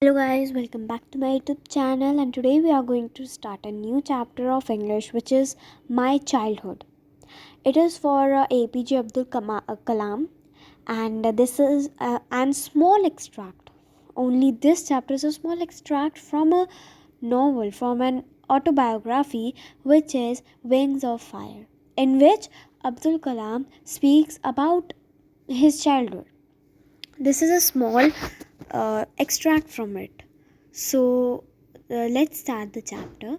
Hello guys, welcome back to my YouTube channel, and today we are going to start a new chapter of English, which is My Childhood. It is for APJ Kalam, and this is an small extract. Only this chapter is a small extract from a novel, from an autobiography, which is Wings of Fire, in which Abdul Kalam speaks about his childhood. This is a small extract from it. So let's start the chapter.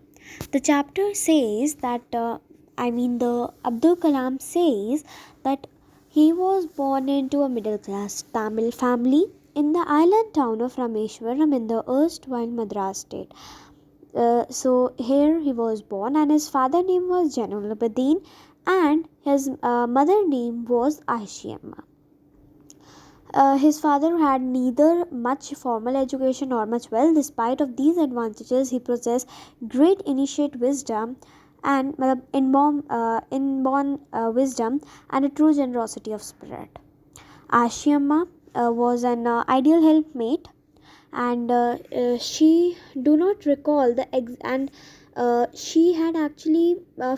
The chapter says that, the Abdul Kalam says that he was born into a middle class Tamil family in the island town of Rameshwaram in the erstwhile Madras state. So here he was born, and his father name was Jainul and his mother name was Aishiyamma. His father had neither much formal education nor much wealth. Despite of these advantages, he possessed great innate wisdom and inborn wisdom and a true generosity of spirit. Ashiyamma was an ideal helpmate, and she do not recall the and she had actually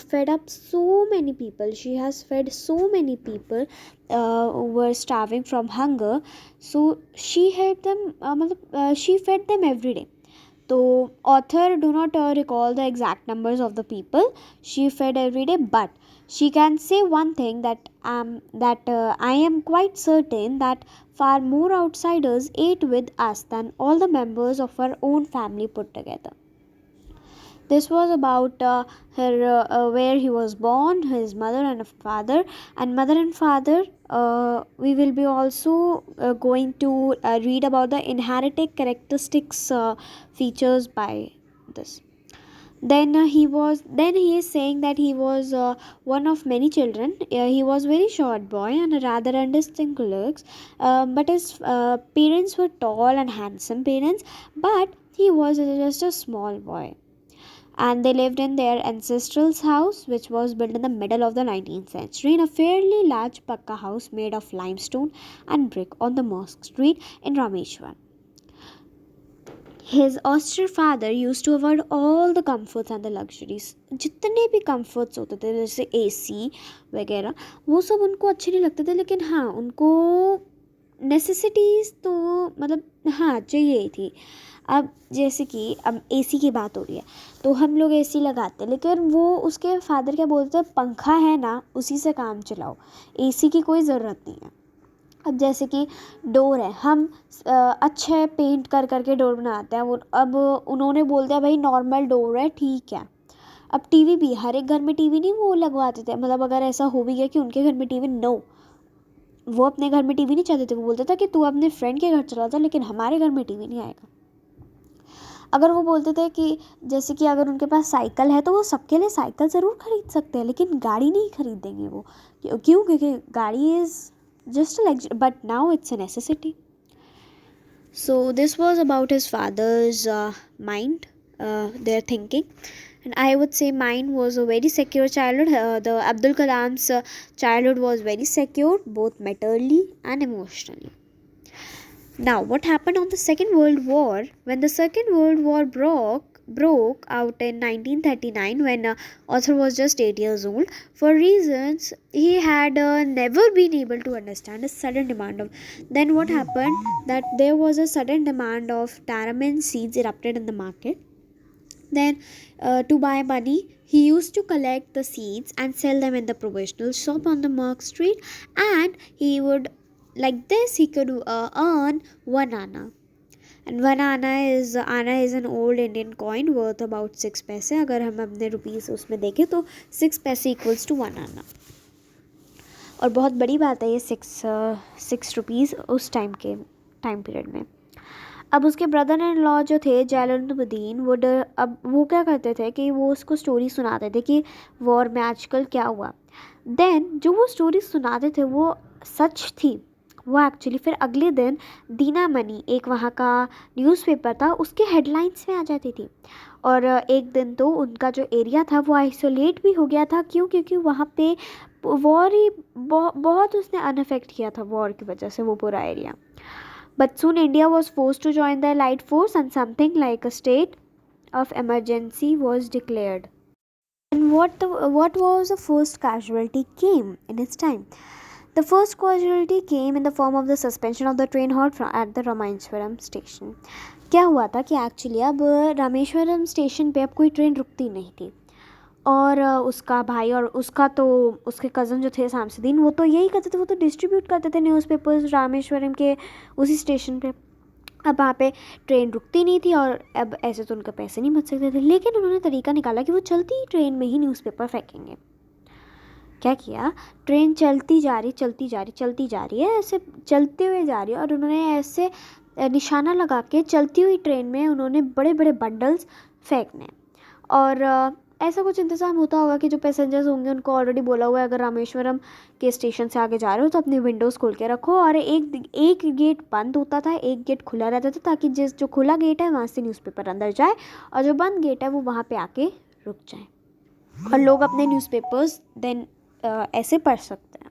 fed up so many people. She has fed so many people who were starving from hunger. So she helped them, she fed them every day. So author do not recall the exact numbers of the people she fed every day, but she can say one thing, that I am quite certain that far more outsiders ate with us than all the members of her own family put together. This was about her where he was born, his mother and father, and mother and father. We will be also going to read about the inherited characteristics features by this. Then he is saying that he was one of many children. He was very short boy and a rather undistinguished looks, but his parents were tall and handsome parents, but he was just a small boy, and they lived in their ancestral's house, which was built in the middle of the 19th century in a fairly large pakka house made of limestone and brick on the Mosque Street in Rameshwar. His austere father used to avoid all the comforts and the luxuries. जितने भी comforts होते थे जैसे AC वगैरह, वो सब उनको अच्छे नहीं लगते थे, लेकिन हाँ उनको नेसेसिटीज़ तो मतलब हाँ चाहिए ही थी. अब जैसे कि अब एसी की बात हो रही है, तो हम लोग एसी लगाते हैं, लेकिन वो उसके फादर क्या बोलते हैं, पंखा है ना उसी से काम चलाओ, एसी की कोई ज़रूरत नहीं है. अब जैसे कि डोर है, हम अच्छे पेंट कर करके डोर बनाते हैं, वो अब उन्होंने बोल दिया भाई नॉर्मल डोर है ठीक है. अब टीवी भी हर एक घर में टीवी नहीं वो लगवाते थे, मतलब अगर ऐसा हो भी गया कि उनके घर में टीवी, नो, वो अपने घर में टीवी नहीं चाहते थे. वो बोलते था कि तू अपने फ्रेंड के घर चला जा, लेकिन हमारे घर में टीवी नहीं आएगा. अगर वो बोलते थे कि जैसे कि अगर उनके पास साइकिल है तो वो सबके लिए साइकिल ज़रूर खरीद सकते हैं, लेकिन गाड़ी नहीं खरीदेंगे वो. क्यों? क्योंकि गाड़ी is just a luxury, but now it's a necessity. So this was about his father's mind, their thinking, and I would say mine was a very secure childhood. The Abdul Kalam's childhood was very secure, both maternally and emotionally. Now, what happened on the Second World War? When the Second World War broke out in 1939, when author was just 8 years old, for reasons he had never been able to understand, a sudden demand of, then what happened, that there was a sudden demand of tarramin seeds erupted in the market. Then to buy money, he used to collect the seeds and sell them in the provisional shop on the Mark Street, and he would, like this he could earn 1 anna. And 1 anna is an old Indian coin worth about 6 पैसे. अगर हम अपने rupees उसमें देखें तो 6 पैसे equals to 1 anna, और बहुत बड़ी बात है ये 6 रुपीज़ उस टाइम पीरियड में. अब उसके ब्रदर इन लॉ जो थे जैलुद्दीन वुड, अब वो क्या करते थे कि वो उसको स्टोरी सुनाते थे कि वॉर में आजकल क्या हुआ. देन जो वो स्टोरी सुनाते थे वो सच थी. वो एक्चुअली फिर अगले दिन दीना मनी, एक वहाँ का न्यूज़पेपर था, उसके हेडलाइंस में आ जाती थी. और एक दिन तो उनका जो एरिया था वो आइसोलेट भी हो गया था. क्यों? क्योंकि वहाँ पे वॉर ही बहुत उसने अनअफेक्ट किया था, वॉर की वजह से वो पूरा area. But soon India was forced to join the Allied force and something like a state of emergency was declared. And what was the first casualty came in its time? The first casualty came in the form of the suspension of the train halt at the Rameswaram station. क्या हुआ था कि actually अब Rameswaram station पे अब कोई train रुकती नहीं थी, और उसका भाई और उसका तो उसके कज़न जो थे शामसुद्दीन, वो तो यही करते थे, वो तो डिस्ट्रीब्यूट करते थे न्यूज़पेपर्स रामेश्वरम के उसी स्टेशन पे. अब वहाँ पे ट्रेन रुकती नहीं थी और अब ऐसे तो उनके पैसे नहीं बच सकते थे, लेकिन उन्होंने तरीका निकाला कि वो चलती ट्रेन में ही न्यूज़पेपर फेंकेंगे. क्या किया, ट्रेन चलती जा रही है, ऐसे चलते हुए जा रही है, और उन्होंने ऐसे निशाना लगा के चलती हुई ट्रेन में उन्होंने बड़े बड़े बंडल्स फेंकने. और ऐसा कुछ इंतज़ाम होता होगा कि जो पैसेंजर्स होंगे उनको ऑलरेडी बोला हुआ है अगर रामेश्वरम के स्टेशन से आगे जा रहे हो तो अपने विंडोज़ खोल के रखो, और एक गेट बंद होता था, एक गेट खुला रहता था, ताकि जो खुला गेट है वहाँ से न्यूज़पेपर अंदर जाए और जो बंद गेट है वो वहाँ पे आके रुक जाए और लोग अपने न्यूज़पेपर्स देन ऐसे पढ़ सकते हैं.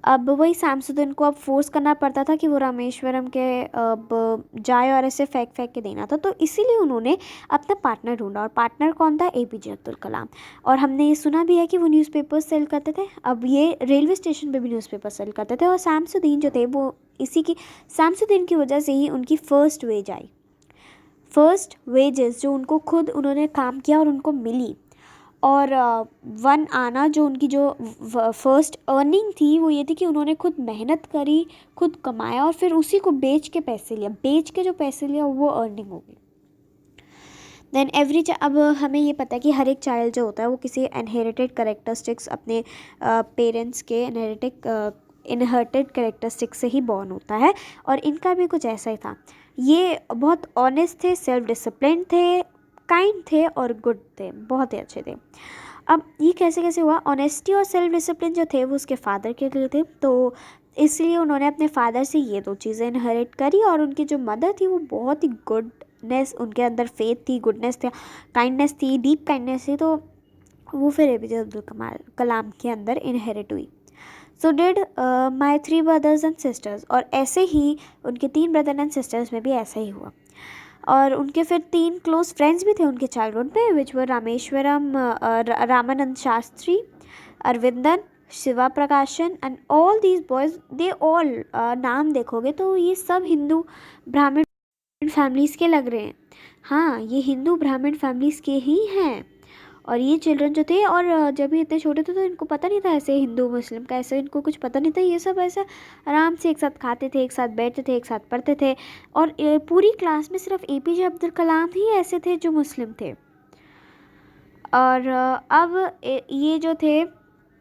अब वही शामसुद्दीन को अब फोर्स करना पड़ता था कि वो रामेश्वरम के अब जाए और ऐसे फेंक के देना था, तो इसीलिए उन्होंने अपना पार्टनर ढूंढा. और पार्टनर कौन था? APJ अब्दुल कलाम. और हमने ये सुना भी है कि वो न्यूज़पेपर सेल करते थे. अब ये रेलवे स्टेशन पे भी न्यूज़पेपर सेल करते थे, और शामसुद्दीन जो थे वो शामसुद्दीन की वजह से ही उनकी first ways I, first wages जो उनको खुद उन्होंने काम किया और उनको मिली. और वन आना जो उनकी जो फर्स्ट अर्निंग थी वो ये थी कि उन्होंने खुद मेहनत करी, खुद कमाया और फिर उसी को बेच के जो पैसे लिया वो अर्निंग होगी. देन अब हमें ये पता है कि हर एक चाइल्ड जो होता है वो किसी इनहेरिटेड कैरेक्टरिस्टिक्स अपने पेरेंट्स के इनहेरिटेड कैरेक्टरिस्टिक्स से ही बॉर्न होता है, और इनका भी कुछ ऐसा ही था. ये बहुत ऑनेस्ट थे, सेल्फ डिसिप्लिन थे, काइंड थे और गुड थे, बहुत ही अच्छे थे. अब ये कैसे हुआ? ऑनेस्टी और सेल्फ डिसिप्लिन जो थे वो उसके फादर के लिए थे, तो इसलिए उन्होंने अपने फादर से ये दो चीज़ें इनहेरिट करी. और उनकी जो मदर थी वो बहुत ही गुडनेस, उनके अंदर फेथ थी, गुडनेस था, काइंडनेस थी, डीप काइंडनेस थी, तो वो फिर APJ अब्दुल कलाम के अंदर इनहेरिट हुई. So did my 3 brothers and sisters. और ऐसे ही उनके 3 ब्रदर एंड सिस्टर्स में भी ऐसा ही हुआ. और उनके फिर 3 क्लोज फ्रेंड्स भी थे उनके चाइल्डहुड पे, विच वर रामानंद शास्त्री, अरविंदन, शिवा प्रकाशन and all these boys they all, नाम देखोगे तो ये सब हिंदू ब्राह्मण फैमिलीज़ के लग रहे हैं. हाँ, ये हिंदू ब्राह्मण फैमिलीज़ के ही हैं. और ये चिल्ड्रन जो थे, और जब ये इतने छोटे थे तो इनको पता नहीं था ऐसे हिंदू मुस्लिम का, ऐसे इनको कुछ पता नहीं था. ये सब ऐसा आराम से एक साथ खाते थे, एक साथ बैठते थे, एक साथ पढ़ते थे. और पूरी क्लास में सिर्फ APJ अब्दुल कलाम ही ऐसे थे जो मुस्लिम थे. और अब ये जो थे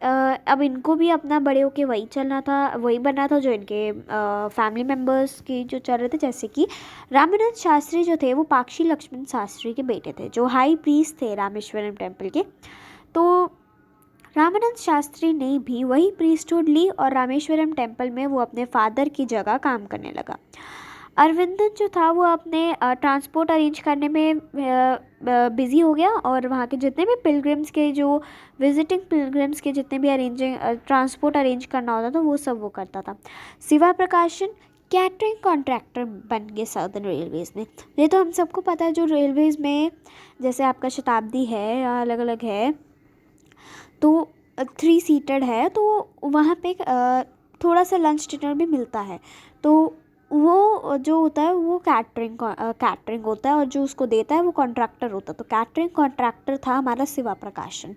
अब इनको भी अपना बड़े होके वही बनना था जो इनके फैमिली मेम्बर्स की जो चल रहे थे. जैसे कि रामानंद शास्त्री जो थे वो पाक्षी लक्ष्मण शास्त्री के बेटे थे, जो हाई प्रीस्ट थे रामेश्वरम टेम्पल के. तो रामानंद शास्त्री ने भी वही प्रीस्टहुड ली और रामेश्वरम टेम्पल में वो अपने फादर की जगह काम करने लगा. अरविंदन जो था वो अपने ट्रांसपोर्ट अरेंज करने में बिज़ी हो गया, और वहाँ के जितने भी पिलग्रिम्स के जो विजिटिंग पिलग्रिम्स के जितने भी ट्रांसपोर्ट अरेंज करना होता था वो सब वो करता था. शिवा प्रकाशन कैटरिंग कॉन्ट्रैक्टर बन गए सदर्न रेलवेज़ में. ये तो हम सबको पता है, जो रेलवेज़ में जैसे आपका शताब्दी है या अलग अलग है तो 3 सीटेड है, तो वहाँ पे थोड़ा सा लंच डिनर भी मिलता है. तो वो जो होता है वो कैटरिंग होता है, और जो उसको देता है वो कॉन्ट्रैक्टर होता है. तो कैटरिंग कॉन्ट्रैक्टर था हमारा शिवा प्रकाशन.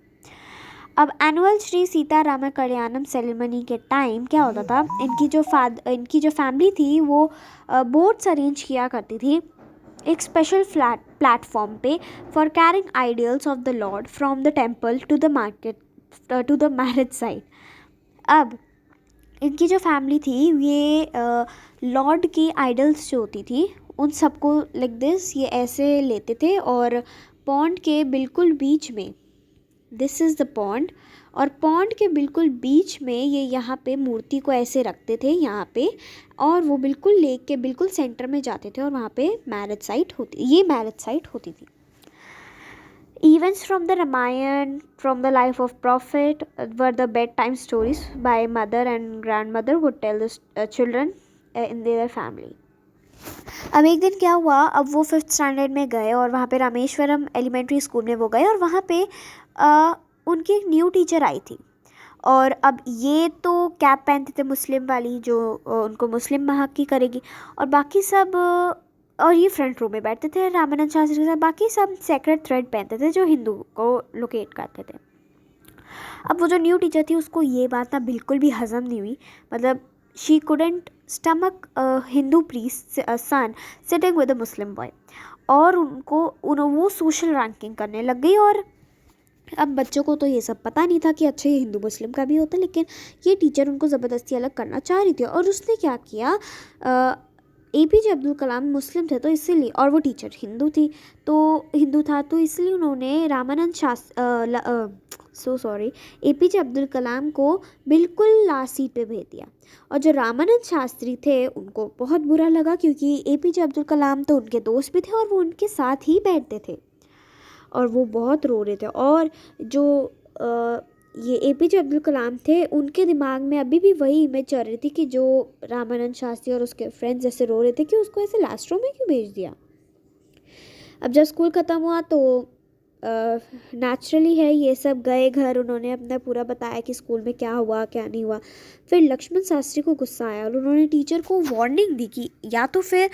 अब एनुअल श्री सीता राम कल्याणम सेरेमनी के टाइम क्या होता था, इनकी जो फैमिली थी वो बोट्स अरेंज किया करती थी एक स्पेशल प्लेटफॉर्म पे for carrying idols of the lord from the temple to the marriage site. अब इनकी जो फैमिली थी ये लॉर्ड की आइडल्स जो होती थी उन सबको लाइक दिस ये ऐसे लेते थे, और पॉन्ड के बिल्कुल बीच में, दिस इज़ द पॉन्ड, और पॉन्ड के बिल्कुल बीच में ये यहाँ पे मूर्ति को ऐसे रखते थे यहाँ पे, और वो बिल्कुल लेक के बिल्कुल सेंटर में जाते थे, और वहाँ पे मैरिज साइट होती थी. Events from the Ramayana, from the life of prophet, were the bedtime stories by mother and grandmother would tell the children in their family. अब एक दिन क्या हुआ, अब वो 5th स्टैंडर्ड में गए और वहाँ पे रामेश्वरम एलिमेंट्री स्कूल में वो गए और वहाँ पे उनकी एक न्यू टीचर आई थी। और अब ये तो कैप पहनते थे मुस्लिम वाली, जो उनको मुस्लिम महक की करेगी, और बाकी सब और ये फ्रंट रो में बैठते थे रामानंद शास्त्री के साथ, बाकी सब सेक्रेट थ्रेड पहनते थे जो हिंदू को लोकेट करते थे। अब वो जो न्यू टीचर थी उसको ये बात ना बिल्कुल भी हज़म नहीं हुई, मतलब she couldn't stomach Hindu priest son sitting with a Muslim boy, और वो सोशल रैंकिंग करने लग गई। और अब बच्चों को तो ये सब पता नहीं था कि अच्छा ये हिंदू मुस्लिम का भी होता है, लेकिन ये टीचर उनको ज़बरदस्ती अलग करना चाह रही थी। और उसने क्या किया, APJ अब्दुल कलाम मुस्लिम थे तो इसीलिए, और वो टीचर हिंदू था तो इसलिए उन्होंने APJ अब्दुल कलाम को बिल्कुल लास्ट सीट पे भेज दिया। और जो रामानंद शास्त्री थे उनको बहुत बुरा लगा, क्योंकि APJ अब्दुल कलाम तो उनके दोस्त भी थे और वो उनके साथ ही बैठते थे, और वो बहुत रो रहे थे। और जो ये APJ अब्दुल कलाम थे उनके दिमाग में अभी भी वही इमेज चल रही थी कि जो रामानंद शास्त्री और उसके फ्रेंड्स ऐसे रो रहे थे कि उसको ऐसे लास्ट रो में क्यों भेज दिया। अब जब स्कूल ख़त्म हुआ तो नेचुरली है ये सब गए घर, उन्होंने अपना पूरा बताया कि स्कूल में क्या हुआ क्या नहीं हुआ। फिर लक्ष्मण शास्त्री को गुस्सा आया और उन्होंने टीचर को वार्निंग दी कि या तो फिर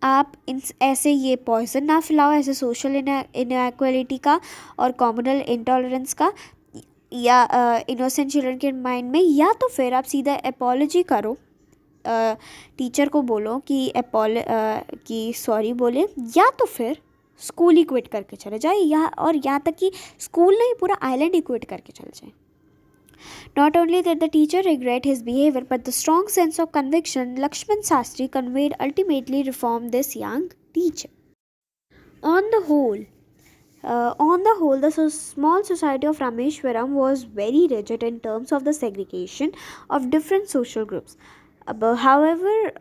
आप ऐसे ये पॉइजन ना फैलाओ, ऐसे सोशल इनइक्वालिटी का और कम्युनल इंटॉलरेंस का या इनोसेंट चिल्ड्रन के माइंड में, या तो फिर आप सीधा अपॉलॉजी करो, टीचर को बोलो कि सॉरी बोले, या तो फिर स्कूल ही क्विट करके चले जाए, यहाँ तक कि स्कूल नहीं पूरा आइलैंड ही क्विट करके चले जाए। Not only did the teacher regret his behavior, but the strong sense of conviction Lakshman Sastry conveyed ultimately reformed this young teacher. On the whole, the small society of Rameshwaram was very rigid in terms of the segregation of different social groups. However,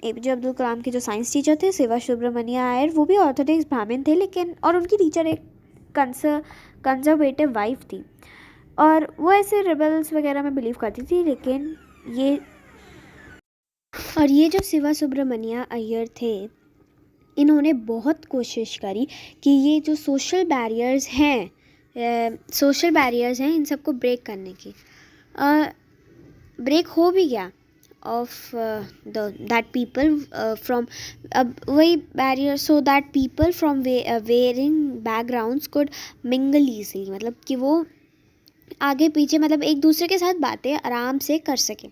APJ Abdul Kalam के जो science teacher थे शिवा सुब्रमण्या आयर, वो भी Orthodox ब्राह्मण थे, लेकिन और उनकी टीचर एक कंजर्वेटिव वाइफ थी, और वो ऐसे रिबल्स वगैरह में बिलीव करती थी। लेकिन ये जो शिवा सुब्रमण्या अय्यर थे, इन्होंने बहुत कोशिश करी कि ये जो सोशल बैरियर्स हैं इन सबको ब्रेक करने की। ब्रेक हो भी गया ऑफ दैट पीपल फ्रॉम, अब वही barrier, so that people from wearing backgrounds could mingle easily, मतलब कि वो आगे पीछे मतलब एक दूसरे के साथ बातें आराम से कर सके।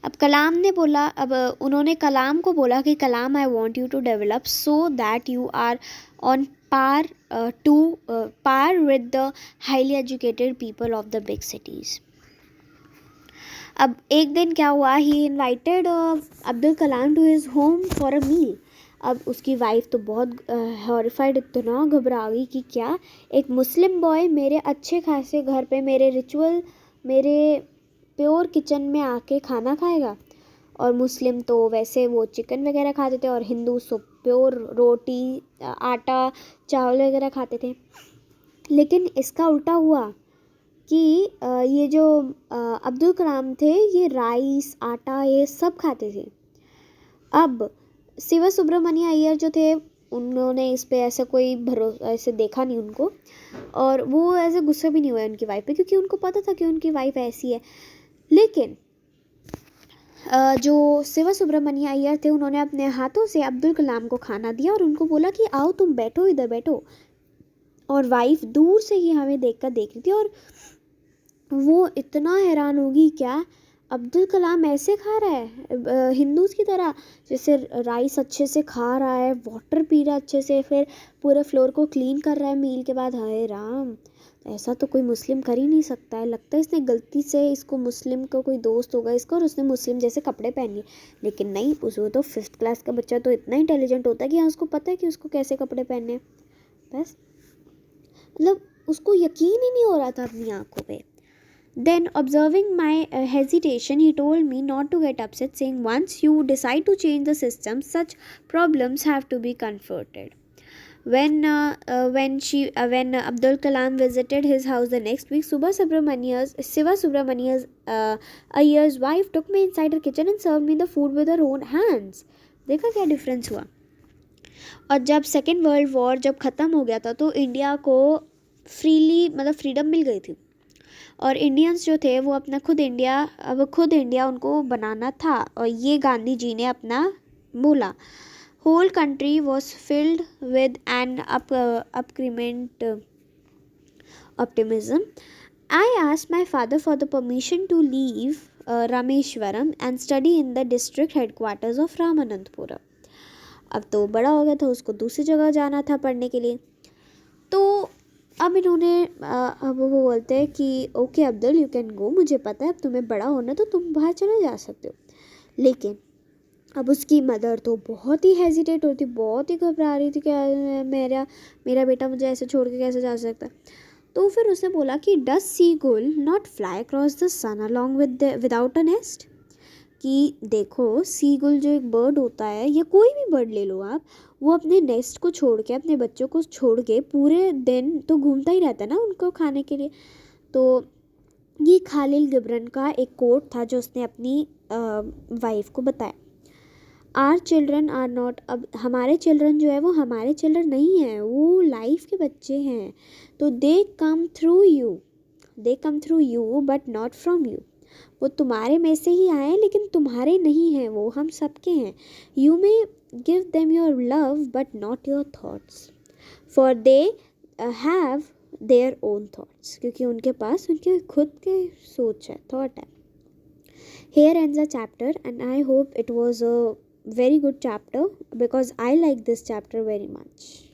अब उन्होंने कलाम को बोला कि Kalam, I want you to develop so that you are on par with the highly educated people of the big cities. अब एक दिन क्या हुआ, he invited Abdul Kalam to his home for a meal. अब उसकी वाइफ तो बहुत हॉरिफाइड, इतना घबरा गई कि क्या एक मुस्लिम बॉय मेरे अच्छे खासे घर पे मेरे प्योर किचन में आके खाना खाएगा। और मुस्लिम तो वैसे वो चिकन वगैरह खाते थे, और हिंदू सो प्योर रोटी, आटा, चावल वगैरह खाते थे। लेकिन इसका उल्टा हुआ कि ये जो अब्दुल कलाम थे ये राइस, आटा, ये सब खाते थे। अब शिवा सुब्रमण्या अय्यर जो थे उन्होंने इस पे ऐसा कोई भरोसा ऐसे देखा नहीं उनको, और वो ऐसे गुस्सा भी नहीं हुआ उनकी वाइफ पे, क्योंकि उनको पता था कि उनकी वाइफ ऐसी है। लेकिन जो शिवा सुब्रमण्या अय्यर थे उन्होंने अपने हाथों से अब्दुल कलाम को खाना दिया और उनको बोला कि आओ तुम बैठो, इधर बैठो। और वाइफ दूर से ही हमें देख रही थी, और वो इतना हैरान होगी, क्या अब्दुल कलाम ऐसे खा रहा है हिंदूज़ की तरह, जैसे राइस अच्छे से खा रहा है, वाटर पी रहा है अच्छे से, फिर पूरे फ्लोर को क्लीन कर रहा है मील के बाद। हाय राम, ऐसा तो कोई मुस्लिम कर ही नहीं सकता है। लगता है इसने गलती से, इसको मुस्लिम का कोई दोस्त होगा इसका और उसने मुस्लिम जैसे कपड़े पहन लिए। लेकिन नहीं, वो तो 5th क्लास का बच्चा तो इतना इंटेलिजेंट होता है कि हाँ उसको पता है कि उसको कैसे कपड़े पहनने। बस मतलब उसको यकीन ही नहीं हो रहा था अपनी आंखों पे। Then, observing my hesitation, he told me not to get upset, saying once you decide to change the system, such problems have to be confronted. When Abdul Kalam visited his house the next week, Shiva Subramania's Iyer's wife took me inside her kitchen and served me the food with her own hands. देखा क्या difference हुआ. और जब second world war जब ख़त्म हो गया था तो इंडिया को फ्रीडम मिल गई थी. और इंडियंस जो थे वो अपना खुद इंडिया उनको बनाना था. और ये गांधी जी ने अपना बोला. Whole country was filled with an upcrement optimism. I asked my father for the permission to leave Rameshwaram and study in the district headquarters of Ramanantpura. अब तो बड़ा हो गया था, उसको दूसरी जगह जाना था पढ़ने के लिए. तो अब इन्होंने अब वो बोलते हैं कि okay Abdul you can go, मुझे पता है अब तुम्हें बड़ा होना तो तुम बाहर चले जा सकते हो. लेकिन अब उसकी मदर तो बहुत ही हेजिटेट होती, बहुत ही घबरा रही थी कि मेरा बेटा मुझे ऐसे छोड़ के कैसे जा सकता है. तो फिर उसने बोला कि does seagull not fly across the sun along without a nest. कि देखो सीगुल जो एक बर्ड होता है या कोई भी बर्ड ले लो आप, वो अपने नेस्ट को छोड़ के अपने बच्चों को छोड़ के पूरे दिन तो घूमता ही रहता है ना उनको खाने के लिए. तो ये खालिल गिब्रन का एक कोट था जो उसने अपनी वाइफ को बताया. आर चिल्ड्रन आर नॉट, अब हमारे चिल्ड्रन जो है वो हमारे चिल्ड्रन नहीं हैं, वो लाइफ के बच्चे हैं. तो they come through you but not from you. वो तुम्हारे में से ही आए लेकिन तुम्हारे नहीं हैं, वो हम सबके हैं. You may give them your love but not your thoughts for they have their own thoughts. क्योंकि उनके पास उनके खुद के सोच है, थॉट है. Here ends the chapter and I hope it was a very good chapter because I like this chapter very much.